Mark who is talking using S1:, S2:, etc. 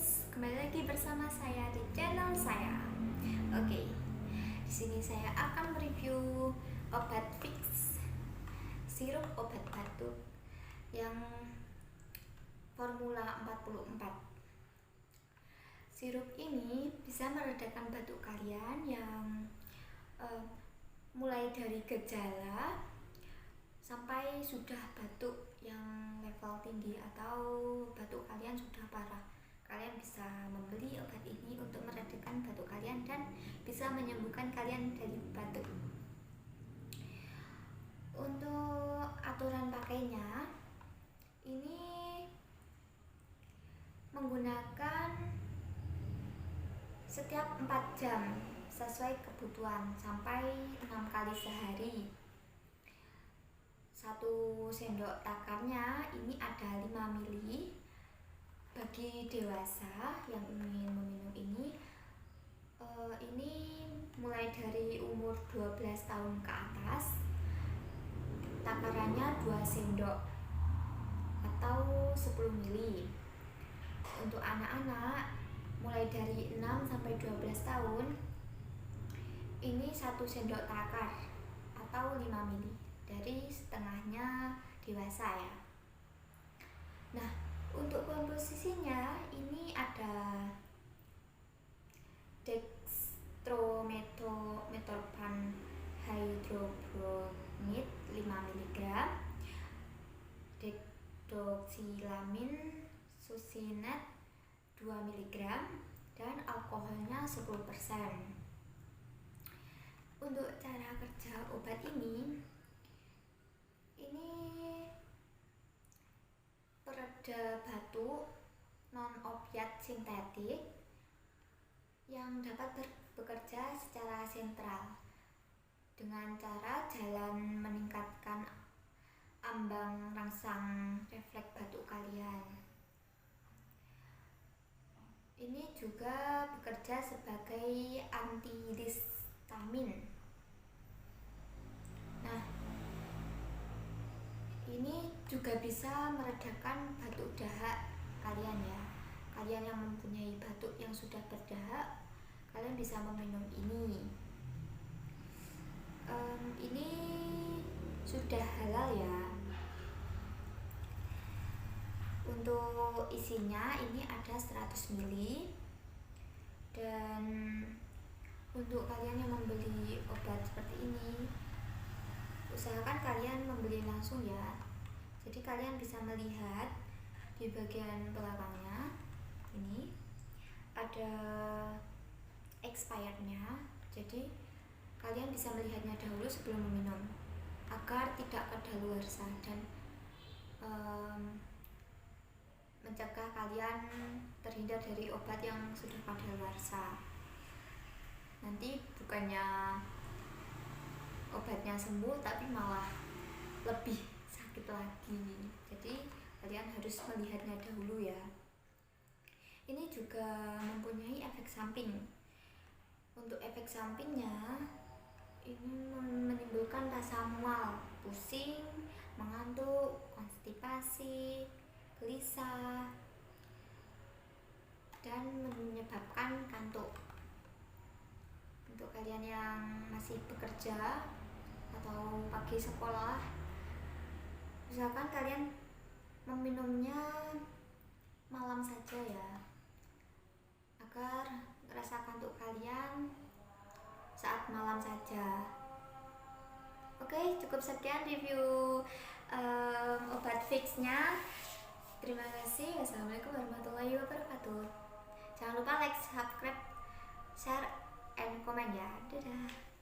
S1: guys, kembali lagi bersama saya di channel saya. Oke, di sini saya akan mereview obat fix, sirup obat batuk yang formula 44. Sirup ini bisa meredakan batuk kalian yang mulai dari gejala sampai sudah batuk yang level tinggi atau batuk kalian sudah parah. Kalian bisa membeli obat ini untuk meredakan batuk kalian dan bisa menyembuhkan kalian dari batuk. Untuk aturan pakainya, ini menggunakan setiap 4 jam sesuai kebutuhan, sampai 6 kali sehari. 1 sendok takarnya ini ada 5 ml. Bagi dewasa yang ingin meminum ini mulai dari umur 12 tahun ke atas, takarannya 2 sendok atau 10 ml. Untuk anak-anak mulai dari 6 sampai 12 tahun, ini 1 sendok takar atau 5 ml, dari setengahnya dewasa ya. Nah, untuk komposisinya ini ada dextromethorphan hydrochloride 5 mg, deoxylamine succinate 2 mg, dan alkoholnya 10%. Untuk cara kerja obat ini pereda batuk non-opiat sintetik yang dapat bekerja secara sentral dengan cara jalan meningkatkan ambang rangsang refleks batuk kalian. Ini juga bekerja sebagai antihistamin. Nah, ini juga bisa meredakan batuk dahak kalian ya. Kalian yang mempunyai batuk yang sudah berdahak, kalian bisa meminum ini. Ini sudah halal ya. Untuk isinya ini ada 100 ml. Dan untuk kalian yang membeli obat seperti ini, usahakan kalian membeli langsung ya. Jadi kalian bisa melihat di bagian belakangnya ini ada expirednya. Jadi kalian bisa melihatnya dahulu sebelum meminum agar tidak kadaluarsa dan mencegah kalian terhindar dari obat yang sudah kadaluarsa. Nanti bukannya obatnya sembuh tapi malah lebih sakit lagi. Jadi kalian harus melihatnya dahulu ya. Ini juga mempunyai efek samping. Untuk efek sampingnya, ini menimbulkan rasa mual, pusing, mengantuk, konstipasi, gelisah, dan menyebabkan kantuk. Untuk kalian yang masih bekerja atau pagi sekolah, usahakan kalian meminumnya malam saja ya, agar rasa kantuk kalian saat malam saja. Oke, cukup sekian review obat fixnya. Terima kasih. Wassalamualaikum warahmatullahi wabarakatuh. Jangan lupa like, subscribe, share, and comment ya. Dadah.